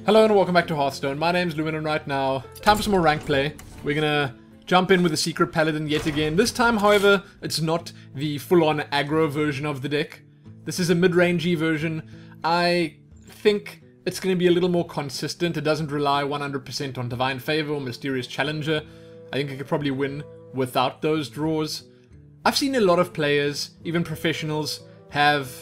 Hello and welcome back to Hearthstone. My name's Lumin and right now, time for some more rank play. We're gonna jump in with the Secret Paladin yet again. This time, however, it's not the full-on aggro version of the deck. This is a mid-rangey version. I think it's gonna be a little more consistent. It doesn't rely 100% on Divine Favor or Mysterious Challenger. I think it could probably win without those draws. I've seen a lot of players, even professionals, have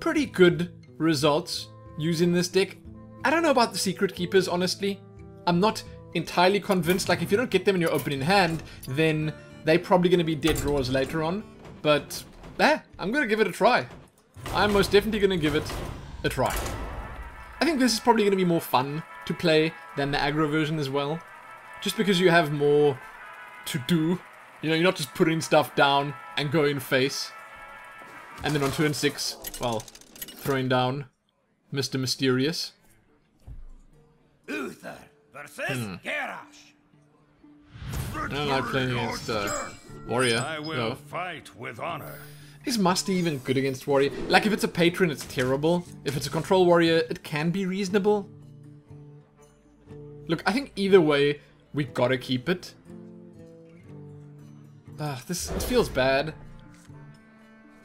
pretty good results using this deck. I don't know about the Secret Keepers, honestly. I'm not entirely convinced. Like, if you don't get them in your opening hand, then they're probably going to be dead draws later on. But, I'm going to give it a try. I'm most definitely going to give it a try. I think this is probably going to be more fun to play than the aggro version as well. Just because you have more to do. You know, you're not just putting stuff down and going face. And then on turn 6, well, throwing down Mr. Mysterious. Uther versus Garrosh. I don't like playing against Warrior. I will fight with honor. Is Musty even good against Warrior? Like, if it's a Patron, it's terrible. If it's a Control Warrior, it can be reasonable. Look, I think either way, we gotta keep it. This feels bad.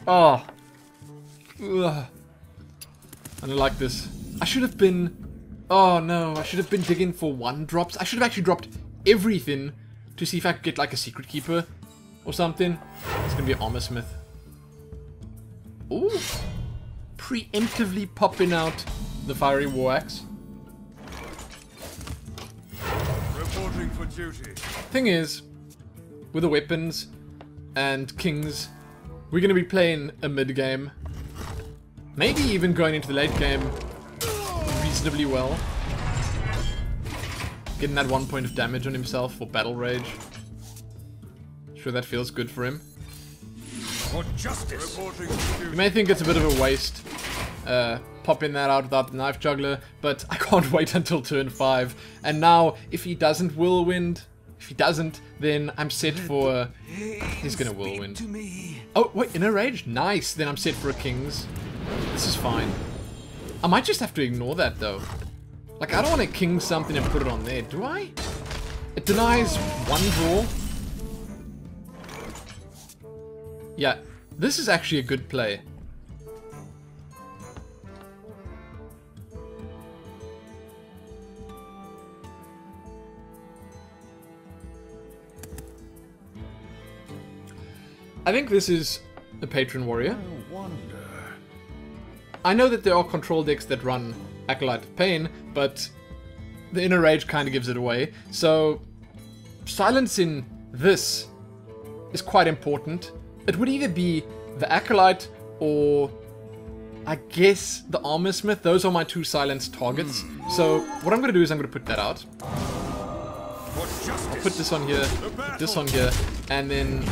Oh. Ugh. I don't like this. I should have been... Oh no, I should have been digging for 1-drops. I should have actually dropped everything to see if I could get like a Secret Keeper or something. It's gonna be an Armor Smith. Ooh. Preemptively popping out the Fiery War Axe. Reporting for duty. Thing is, with the weapons and kings, we're gonna be playing a mid game. Maybe even going into the late game reasonably well. Getting that 1 point of damage on himself for Battle Rage. Sure, that feels good for him. For justice. You may think it's a bit of a waste popping that out without the Knife Juggler, but I can't wait until turn 5. And now, if he doesn't Whirlwind, if he doesn't, then I'm set for... he's gonna Whirlwind. Oh, wait, Inner Rage? Nice, then I'm set for a King's. This is fine. I might just have to ignore that, though. Like, I don't want to King something and put it on there, do I? It denies 1 draw. Yeah, this is actually a good play. I think this is a Patron Warrior. I know that there are control decks that run Acolyte of Pain, but the Inner Rage kind of gives it away. So, silencing this is quite important. It would either be the Acolyte or, I guess, the Armor Smith. Those are my 2 silenced targets. So, what I'm going to do is I'm going to put that out. I'll put this on here, put this on here, and then,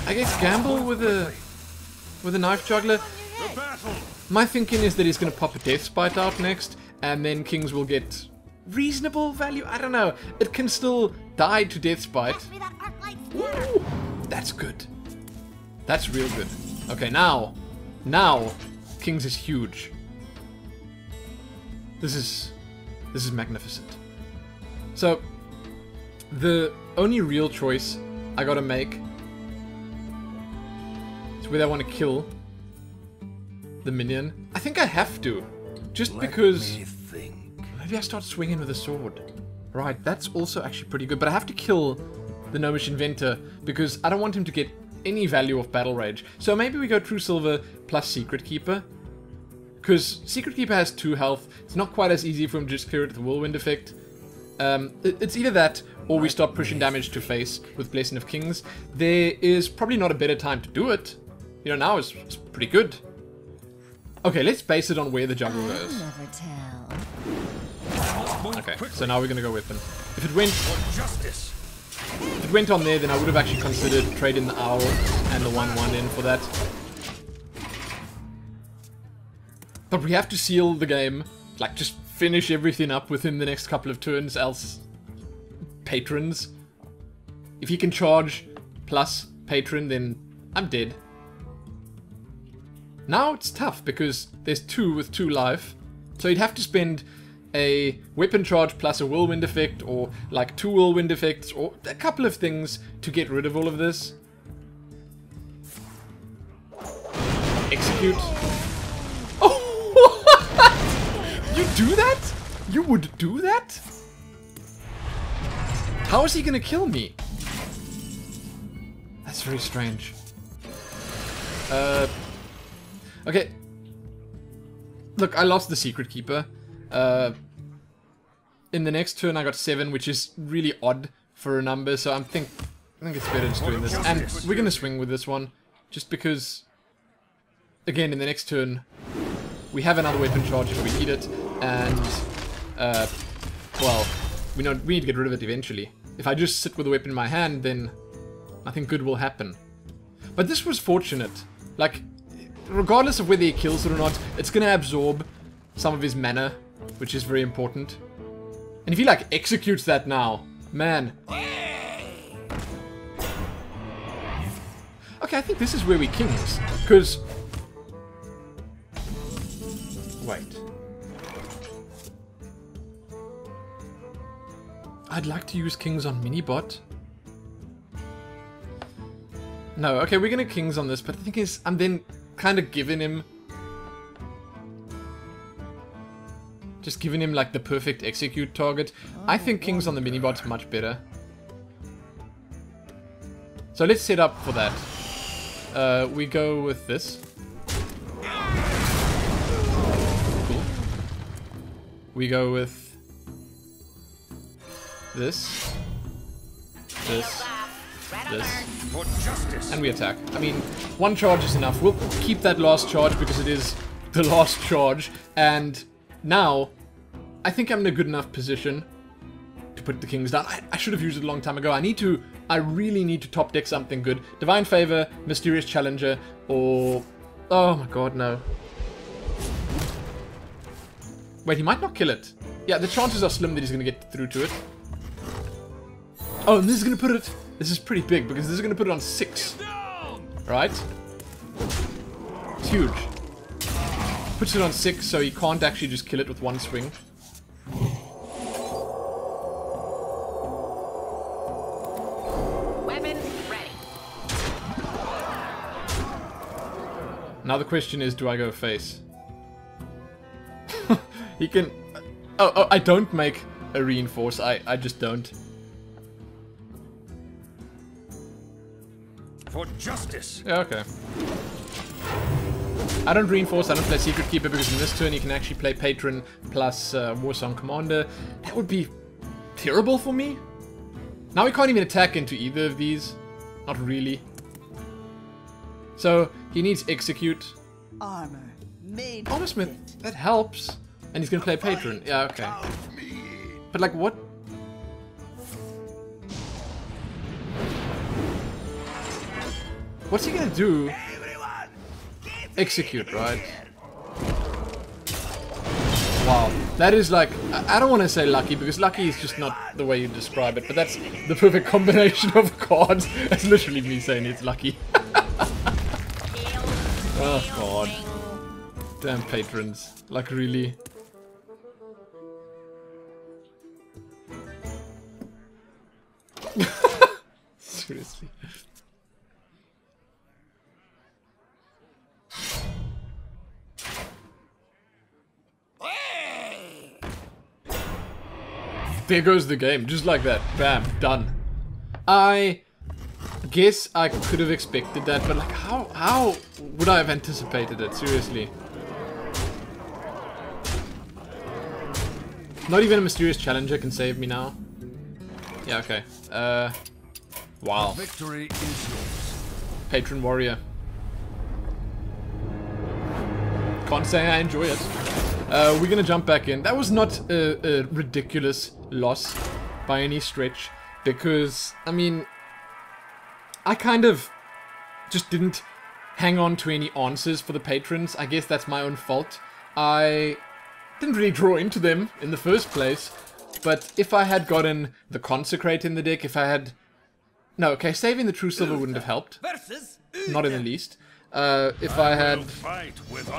I guess, gamble with a Knife Juggler. My thinking is that he's going to pop a Death Spite out next, and then Kings will get reasonable value. I don't know. It can still die to Death Spite. Ooh, that's good. That's real good. Okay, now, Kings is huge. This is magnificent. So, the only real choice I gotta make is whether I want to kill the minion. I think I have to, just because maybe I start swinging with a sword. Right, that's also actually pretty good, but I have to kill the Gnomish Inventor because I don't want him to get any value of Battle Rage. So maybe we go True Silver plus Secret Keeper, because Secret Keeper has 2 health. It's not quite as easy for him to just clear it with the Whirlwind effect. It's either that or we stop pushing damage to face with Blessing of Kings. There is probably not a better time to do it. You know, now it's pretty good. Okay, let's base it on where the jungle goes. Okay, so now we're gonna go Weapon. If it went on there, then I would have actually considered trading the Owl and the 1/1 in for that. But we have to seal the game, like just finish everything up within the next couple of turns, else Patrons. If he can charge plus Patron, then I'm dead. Now it's tough because there's 2 with 2 life, so you'd have to spend a weapon charge plus a whirlwind effect, or like 2 whirlwind effects, or a couple of things to get rid of all of this. Execute. Oh, what? You do that? You would do that? How is he gonna kill me? That's very strange. Okay. Look, I lost the Secret Keeper. In the next turn I got 7, which is really odd for a number, so I think it's better just doing this. And we're gonna swing with this one, just because, again, in the next turn, we have another weapon charge if we need it, and, well, we need to get rid of it eventually. If I just sit with a weapon in my hand, then nothing good will happen. But this was fortunate. Like, regardless of whether he kills it or not, it's gonna absorb some of his mana, which is very important. And if he, like, executes that now, man. Okay, I think this is where we kings, because... Wait. I'd like to use kings on Minibot. No, okay, we're gonna kings on this, but the thing is, I'm then kind of giving him... Just giving him, like, the perfect execute target. I think kings on the Minibot's much better. So let's set up for that. We go with this. Cool. We go with... This. This. And we attack. I mean, 1 charge is enough. We'll keep that last charge because it is the last charge. And now, I think I'm in a good enough position to put the kings down. I should have used it a long time ago. I really need to top deck something good. Divine Favor, Mysterious Challenger, or... Oh my god, no. Wait, he might not kill it. Yeah, the chances are slim that he's going to get through to it. Oh, and this is going to put it... This is pretty big, because this is going to put it on 6. Right? It's huge. Puts it on 6, so he can't actually just kill it with 1 swing. Weapon ready. Now the question is, do I go face? He can... Oh, I don't make a reinforce. I just don't. For justice. Yeah, okay. I don't reinforce, I don't play Secret Keeper, because in this turn you can actually play Patron plus Warsong Commander. That would be terrible for me. Now we can't even attack into either of these. Not really. So, he needs Execute. Armor made. Armorsmith, that helps. And he's gonna play Patron. Yeah, okay. But like, what? What's he gonna do? Execute, right? Wow, that is like, I don't want to say lucky, because lucky is just not the way you describe it, but that's the perfect combination of cards. That's literally me saying it's lucky. Oh god. Damn patrons. Like, really? Seriously. There goes the game, just like that. Bam, done. I guess I could have expected that, but like, how would I have anticipated it? Seriously. Not even a Mysterious Challenger can save me now. Yeah, okay. Wow. Victory is yours. Patron Warrior. Can't say I enjoy it. We're gonna jump back in. That was not a ridiculous loss by any stretch, because, I mean, I kind of just didn't hang on to any answers for the patrons. I guess that's my own fault. I didn't really draw into them in the first place, but if I had gotten the Consecrate in the deck, if I had... No, okay, saving the True Silver wouldn't have helped. Not in the least. If I had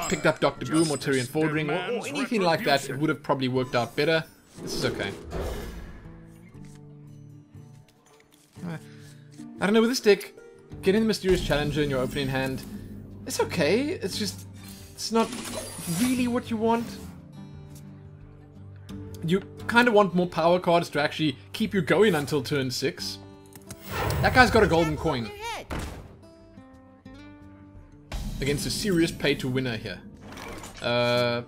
picked up Dr. Boom or Tyrion Fordring or anything like that, it would have probably worked out better. This is okay. I don't know, with this deck, getting the Mysterious Challenger in your opening hand, it's okay. It's just, it's not really what you want. You kind of want more power cards to actually keep you going until turn 6. That guy's got a golden coin. Against a serious pay-to-winner here. So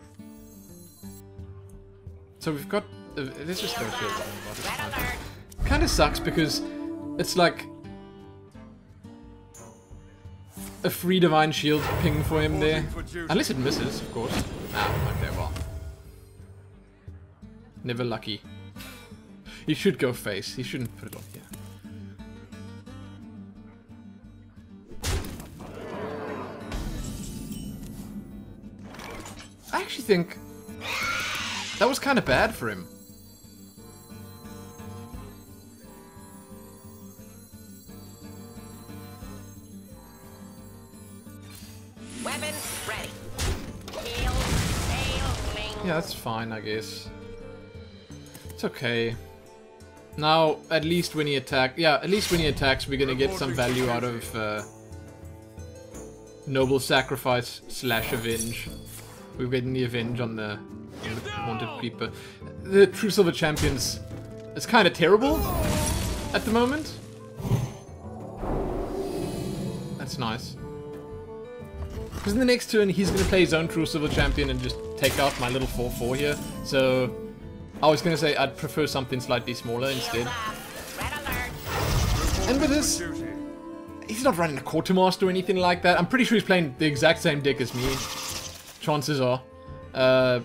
we've got... let's just throw shields on him. Kind of sucks because it's like a free Divine Shield ping for him there. Unless it misses, of course. Ah, okay, well. Never lucky. He should go face. He shouldn't put it on here. I actually think that was kind of bad for him. Weapon ready. Yeah, that's fine, I guess. It's okay. Now, at least when he attacks, we're gonna get some value out of Noble Sacrifice / Avenge. We're getting the Avenge on the Haunted Creeper. The True Silver Champions is kind of terrible at the moment. That's nice. Because in the next turn, he's going to play his own True Silver Champion and just take out my little 4/4 here. So, I was going to say I'd prefer something slightly smaller instead. And with this, he's not running a Quartermaster or anything like that. I'm pretty sure he's playing the exact same deck as me. Chances are. The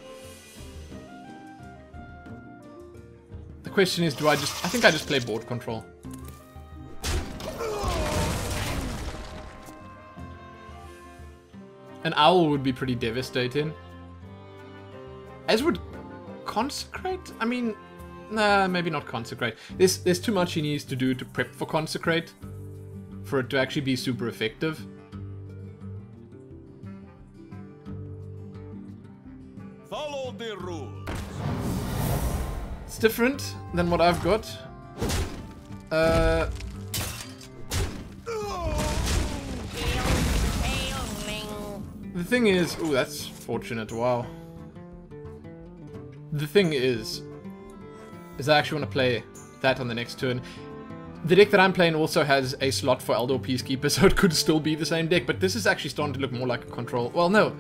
question is, I think I just play board control. An owl would be pretty devastating. As would Consecrate? I mean, nah, maybe not Consecrate. There's too much he needs to do to prep for Consecrate for it to actually be super effective. Follow the rules. It's different than what I've got. The thing is... ooh, that's fortunate, wow. The thing is I actually want to play that on the next turn. The deck that I'm playing also has a slot for Eldor Peacekeeper, so it could still be the same deck, but this is actually starting to look more like a control... well, no.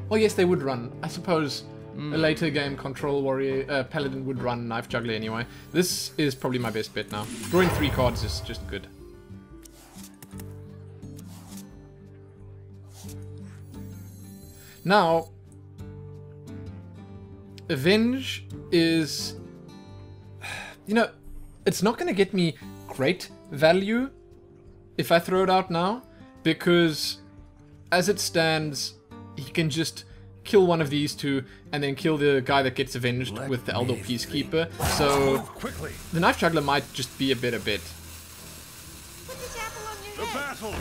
Well, yes, they would run. I suppose a later game Control Warrior... Paladin would run Knife Juggler anyway. This is probably my best bet now. Drawing 3 cards is just good. Now, Avenge is, you know, it's not going to get me great value if I throw it out now, because as it stands, he can just kill one of these two and then kill the guy that gets avenged with the Eldor Peacekeeper. So the Knife Juggler might just be a better bet. The battle.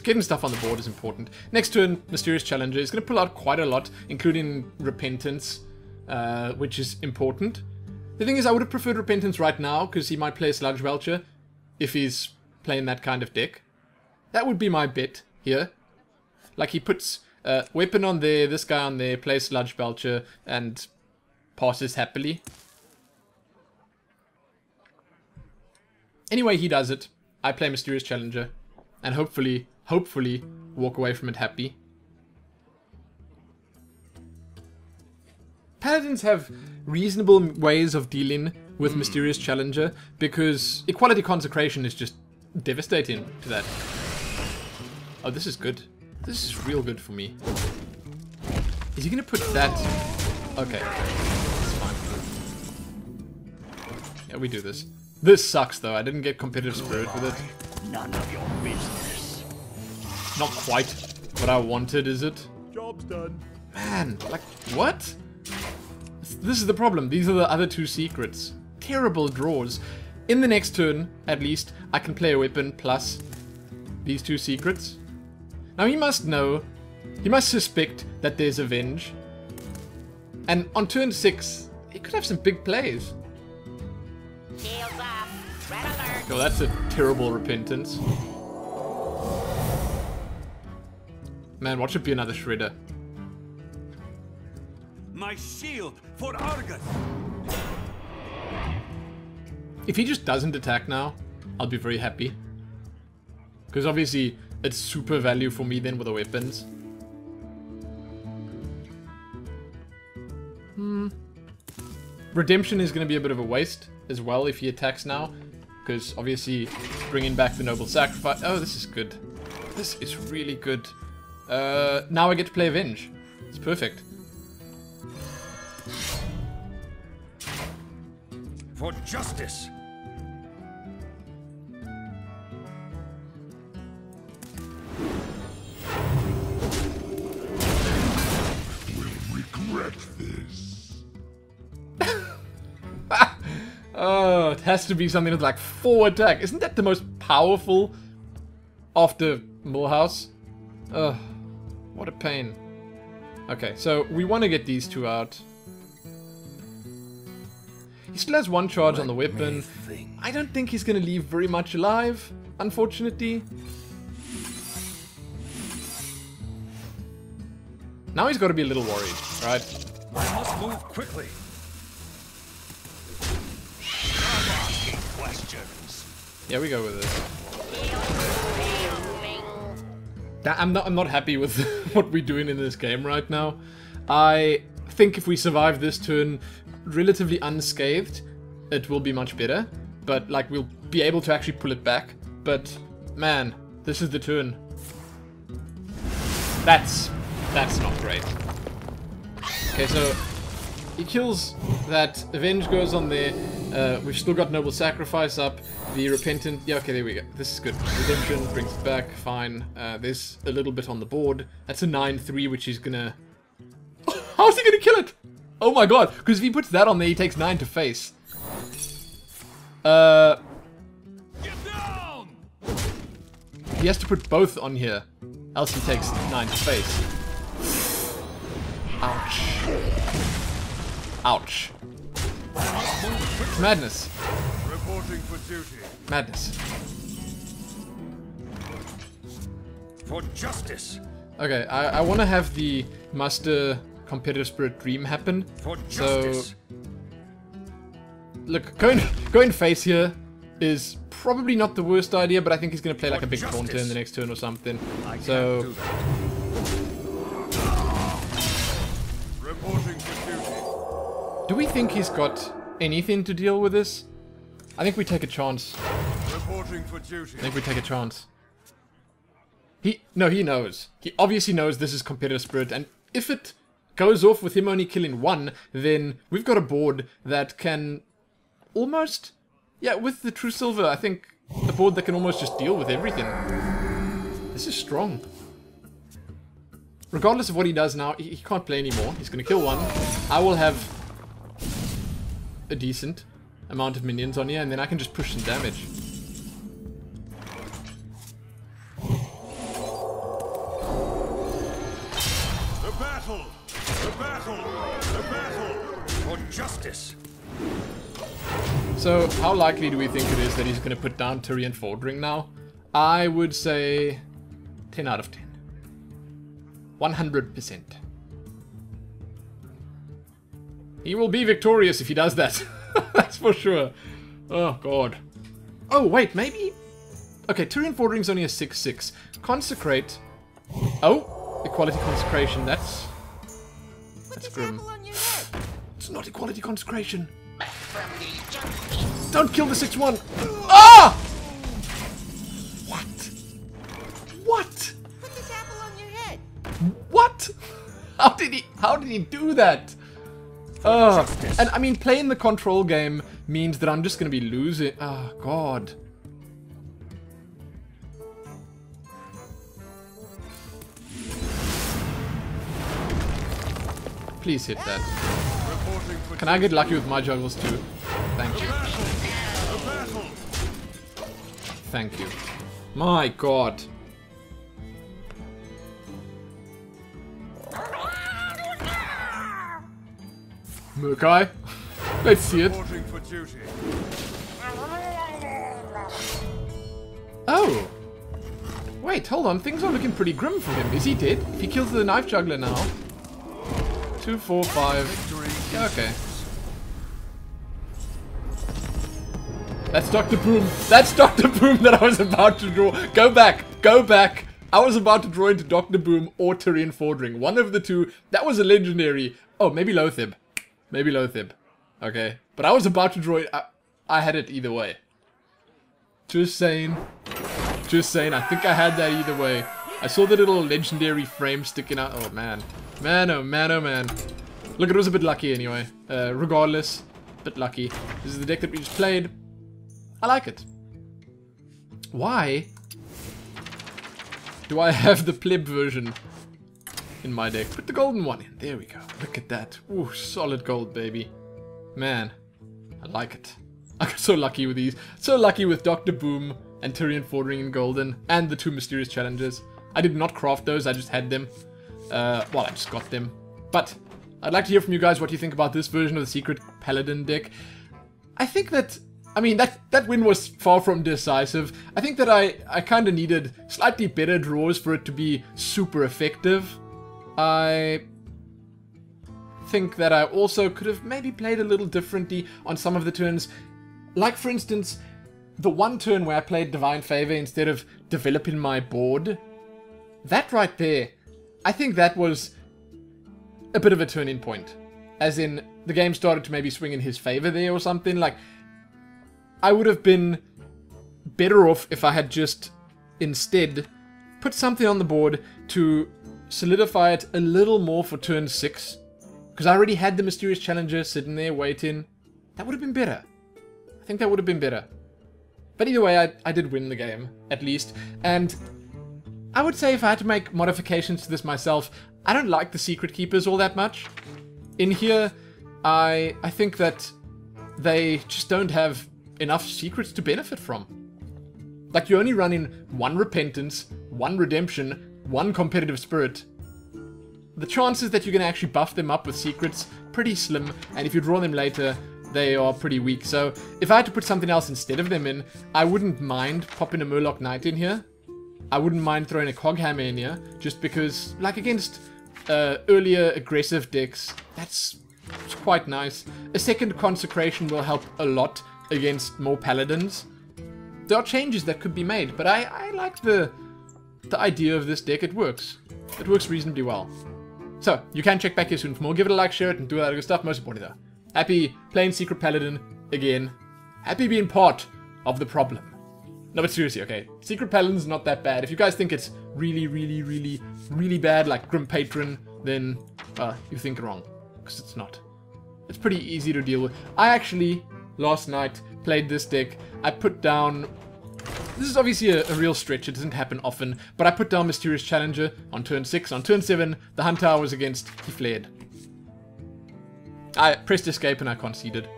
Getting stuff on the board is important. Next turn, Mysterious Challenger is going to pull out quite a lot, including Repentance, which is important. The thing is, I would have preferred Repentance right now, because he might play Sludge Belcher, if he's playing that kind of deck. That would be my bet here. Like, he puts Weapon on there, this guy on there, plays Sludge Belcher, and passes happily. Anyway, he does it. I play Mysterious Challenger, and hopefully walk away from it happy. Paladins have reasonable ways of dealing with Mysterious Challenger, because Equality Consecration is just devastating to that. Oh, this is good. This is real good for me. Is he gonna put that... okay. That's fine. Yeah, we do this. This sucks though, I didn't get Competitive Spirit with it. None of your business. Not quite what I wanted, is it? Job's done. Man, like, what? This is the problem. These are the other 2 secrets. Terrible draws. In the next turn, at least, I can play a weapon plus these two secrets. Now he must know, he must suspect that there's Avenge. And on turn 6, he could have some big plays. Shields up. Red alert. Oh, that's a terrible repentance. Man, what should be another shredder? My shield for Argus. If he just doesn't attack now, I'll be very happy. Because obviously, it's super value for me then with the weapons. Redemption is going to be a bit of a waste as well if he attacks now. Because obviously, bringing back the Noble Sacrifice... Oh, this is good. This is really good. Now I get to play Avenge. It's perfect. For justice. Regret this. Oh, it has to be something with like 4 attack. Isn't that the most powerful after Millhouse? Ugh, what a pain. Okay, so we want to get these two out. He still has 1 charge on the weapon. I don't think he's going to leave very much alive, unfortunately. Now he's got to be a little worried, right? I must move quickly. Stop asking questions. Yeah, we go with this. I'm not happy with what we're doing in this game right now. I think if we survive this turn relatively unscathed, it will be much better. But like we'll be able to actually pull it back. But man, this is the turn. That's not great. Okay, so he kills that. Avenge goes on there. We've still got Noble Sacrifice up. The Repentant... Yeah, okay, there we go. This is good. Redemption brings it back. Fine. There's a little bit on the board. That's a 9-3, which he's gonna... How's he gonna kill it? Oh my god. Because if he puts that on there, he takes 9 to face. Get down! He has to put both on here. Else he takes 9 to face. Ouch. Ouch. Madness. Reporting for duty. Madness. For justice. Okay, I want to have the Master Competitive Spirit Dream happen. For So, justice. look, going face here is probably not the worst idea, but I think he's going to play like a big Taunter in the next turn or something. So, Do that. Reporting for duty. do we think he's got anything to deal with this? I think we take a chance. Reporting for duty. I think we take a chance. No, he knows. He obviously knows this is Competitive Spirit, and if it goes off with him only killing 1, then we've got a board that can almost... Yeah, with the True Silver, I think a board that can almost just deal with everything. This is strong. Regardless of what he does now, he can't play anymore. He's going to kill 1. I will have a decent amount of minions on here, and then I can just push some damage. The battle! The battle! The battle! For justice! So, how likely do we think it is that he's going to put down Tyrion Fordring now? I would say 10 out of 10. 100%. He will be victorious if he does that. That's for sure. Oh, God. Oh, wait, maybe... Okay, Tyrion Fordring's only a 6-6. Consecrate... Oh, Equality Consecration, that's grim. It's not Equality Consecration. Don't kill the 6-1. Ah! What? What? Put this apple on your head. What? How did he do that? And I mean, playing the control game means that I'm just going to be losing. Oh, God. Please hit that. Can I get lucky with my juggles too? Thank you. Thank you. My God. Murkai. Let's see it. Reporting for duty. Oh. Wait, hold on. Things are looking pretty grim for him. Is he dead? If he kills the knife juggler now. 2, 4, 5. Yeah, okay. That's Dr. Boom. That's Dr. Boom that I was about to draw. Go back. Go back. I was about to draw into Dr. Boom or Tyrion Fordring. One of the two. That was a legendary. Oh, maybe Lothib. Maybe Lothib. Okay. But I was about to draw it. I had it either way. Just saying. Just saying. I think I had that either way. I saw the little legendary frame sticking out. Oh, man. Man, oh, man, oh, man. Look, it was a bit lucky anyway. Regardless. Bit lucky. This is the deck that we just played. I like it. Why do I have the pleb version in my deck? Put the golden one in. There we go. Look at that. Ooh, solid gold, baby. Man, I like it. I got so lucky with these. So lucky with Dr. Boom and Tyrion Fordring in golden. And the 2 mysterious challenges. I did not craft those. I just had them. Well, I just got them. But I'd like to hear from you guys what you think about this version of the Secret Paladin deck. I think that... I mean, that win was far from decisive. I think that I kind of needed slightly better draws for it to be super effective. I think that I also could have maybe played a little differently on some of the turns. Like, for instance, the one turn where I played Divine Favor instead of developing my board. That right there, I think that was a bit of a turning point. As in, the game started to maybe swing in his favor there or something. Like, I would have been better off if I had just instead put something on the board to solidify it a little more for turn 6. Because I already had the Mysterious Challenger sitting there waiting. That would have been better. I think that would have been better. But either way, I did win the game, at least. And I would say if I had to make modifications to this myself, I don't like the Secret Keepers all that much. In here, I think that they just don't have enough secrets to benefit from. Like, you're only running 1 Repentance, 1 Redemption, 1 Competitive Spirit. The chances that you're going to actually buff them up with secrets, pretty slim, and if you draw them later, they are pretty weak. So, if I had to put something else instead of them in, I wouldn't mind popping a Murloc Knight in here. I wouldn't mind throwing a Coghammer in here, just because, like, against earlier aggressive decks, that's quite nice. A second Consecration will help a lot against more Paladins. There are changes that could be made, but I like the idea of this deck. It works. It works reasonably well. So, you can check back here soon for more. Give it a like, share it, and do that other good stuff. Most importantly though, happy playing Secret Paladin again. Happy being part of the problem. No, but seriously, okay. Secret Paladin's not that bad. If you guys think it's really, really, really, really bad, like Grim Patron, then, you think wrong. Because it's not. It's pretty easy to deal with. I actually, last night, played this deck. I put down... This is obviously a real stretch. It doesn't happen often. But I put down Mysterious Challenger on turn 6. On turn 7, the hunter I was against, he flared. I pressed escape and I conceded.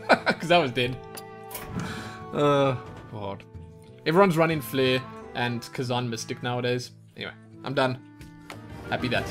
Because I was dead. God. Everyone's running Flare and Kazan Mystic nowadays. Anyway, I'm done. Happy that.